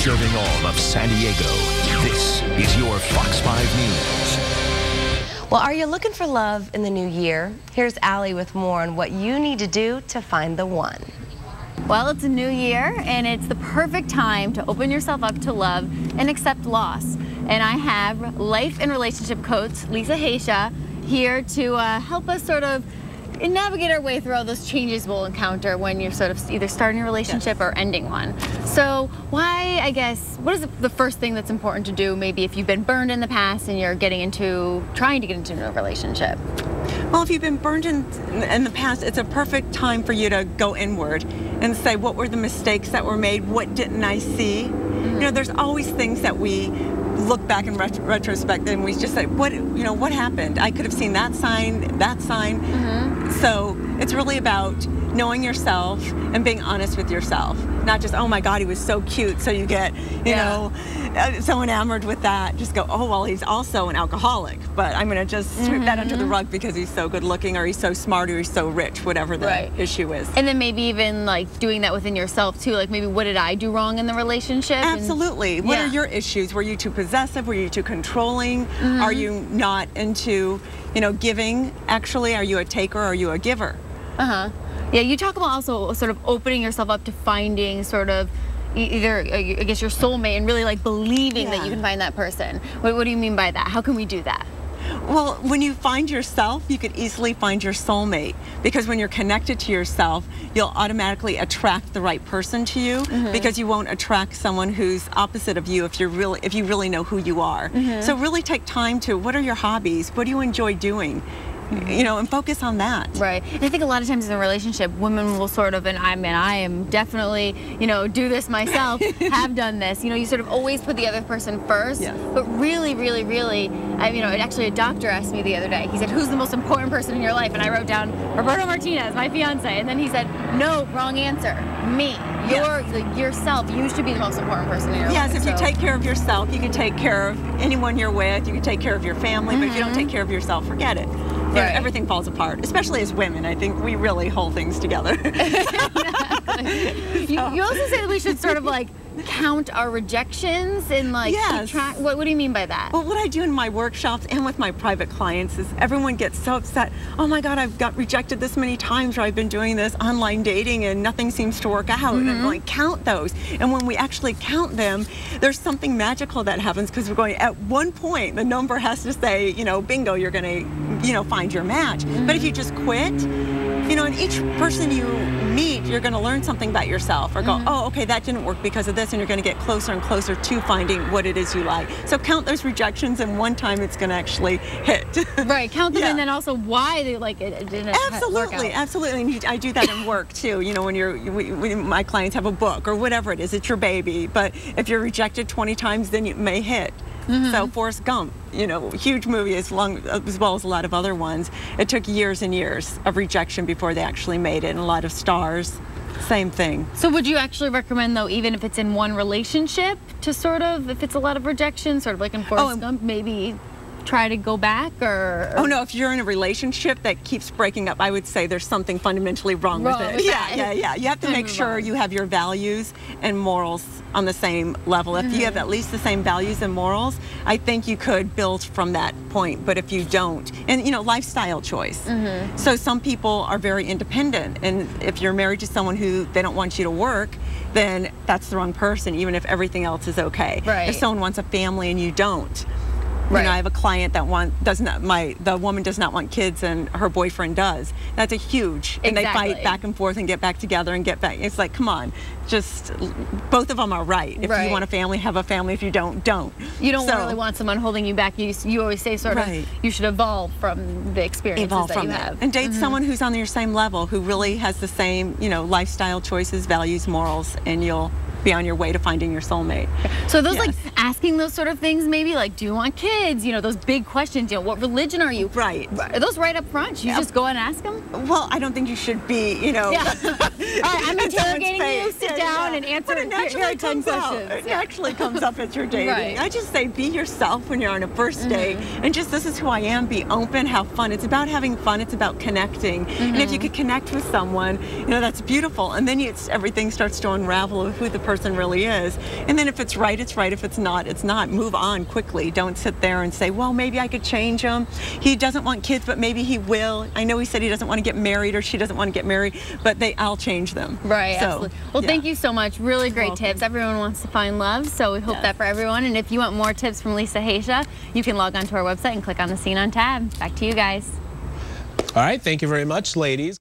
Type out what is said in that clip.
Serving all of San Diego, this is your Fox 5 News. Well, are you looking for love in the new year? Here's Ali with more on what you need to do to find the one. Well, it's a new year, and it's the perfect time to open yourself up to love and accept loss. And I have life and relationship coach Lisa Haisha here to help us sort of navigate our way through all those changes we'll encounter when you're sort of either starting a relationship or ending one. So what is the first thing that's important to do maybe if you've been burned in the past and you're trying to get into a new relationship? Well, if you've been burned in the past, it's a perfect time for you to go inward and say, what were the mistakes that were made? What didn't I see? You know, there's always things that we look back in retrospect and we just say, what happened? I could have seen that sign, that sign. So it's really about knowing yourself and being honest with yourself. Not just, oh my God, he was so cute. So you get, you know, so enamored with that. Just go, oh, well, he's also an alcoholic. But I'm going to just sweep that under the rug because he's so good looking or he's so smart or he's so rich, whatever the issue is. And then maybe even like doing that within yourself too. Like maybe what did I do wrong in the relationship? Absolutely. What are your issues? Were you too possessive? Were you too controlling? Are you not into, giving? Actually, are you a taker or are you a giver? Yeah, you talk about also sort of opening yourself up to finding sort of either, I guess, your soulmate and really like believing that you can find that person. What do you mean by that? How can we do that? Well, when you find yourself, you could easily find your soulmate because when you're connected to yourself, you'll automatically attract the right person to you because you won't attract someone who's opposite of you if you really know who you are. So really take time to, what are your hobbies? What do you enjoy doing? And focus on that. Right. And I think a lot of times in a relationship, women will sort of, and I am definitely, do this myself, have done this. You sort of always put the other person first. Yes. But really, really, really, actually a doctor asked me the other day, he said, who's the most important person in your life? And I wrote down Roberto Martinez, my fiance. And then he said, no, wrong answer. Me. Yourself. You should be the most important person in your life. Yes, if you take care of yourself, you can take care of anyone you're with. You can take care of your family. But if you don't take care of yourself, forget it. Everything falls apart, especially as women. I think we really hold things together. You also say that we should sort of like count our rejections and like keep track. What do you mean by that? Well, what I do in my workshops and with my private clients is everyone gets so upset. Oh my God, I've got rejected this many times, or I've been doing this online dating and nothing seems to work out. And I'm like, count those. And when we actually count them, there's something magical that happens because we're going, at one point, the number has to say, bingo, you're going to, find your match. But if you just quit, and each person you meet, you're going to learn something about yourself or go, oh, okay, that didn't work because of this, and you're going to get closer and closer to finding what it is you like. So count those rejections, and one time it's going to actually hit. Right, count them, and then also why they like it didn't work out. Absolutely, and I do that in work too. When my clients have a book or whatever it is, it's your baby. But if you're rejected 20 times, then it may hit. So Forrest Gump, huge movie as well as a lot of other ones. It took years and years of rejection before they actually made it, and a lot of stars, same thing. So would you actually recommend, though, even if it's in one relationship, to sort of, if it's a lot of rejection, sort of like in Forrest Gump, maybe try to go back, or? Oh no, if you're in a relationship that keeps breaking up, I would say there's something fundamentally wrong with it. Yeah. You have to make sure you have your values and morals on the same level. If you have at least the same values and morals, I think you could build from that point. But if you don't, and lifestyle choice. So some people are very independent, and if you're married to someone who they don't want you to work, then that's the wrong person, even if everything else is okay. If someone wants a family and you don't. I have a client that the woman does not want kids and her boyfriend does. That's a huge, and they fight back and forth and get back together and get back. It's like, come on, just both of them are right. If you want a family, have a family. If you don't, don't. You don't really want someone holding you back. You always say sort of you should evolve from the experiences that you have. And date someone who's on your same level, who really has the same, lifestyle choices, values, morals, and you'll be on your way to finding your soulmate. So those like asking those sort of things, maybe like, do you want kids? Those big questions, what religion are you? Right. Are those right up front? You just go and ask them? Well, I don't think you should be, All right, I'm interrogating you, sit down and answer. But it naturally comes out. It naturally comes up as you're dating. I just say, be yourself when you're on a first date, and just, this is who I am, be open, have fun. It's about having fun, it's about connecting. And if you could connect with someone, that's beautiful. And then everything starts to unravel with who the person person really is. And then if it's right, it's right. If it's not, it's not. Move on quickly. Don't sit there and say, well, maybe I could change him. He doesn't want kids, but maybe he will. I know he said he doesn't want to get married or she doesn't want to get married, but I'll change them. Right, so, absolutely. Well, thank you so much. Really great tips. Everyone wants to find love, so we hope that for everyone. And if you want more tips from Lisa Haisha, you can log on to our website and click on the Scene on tab. Back to you guys. All right, thank you very much, ladies.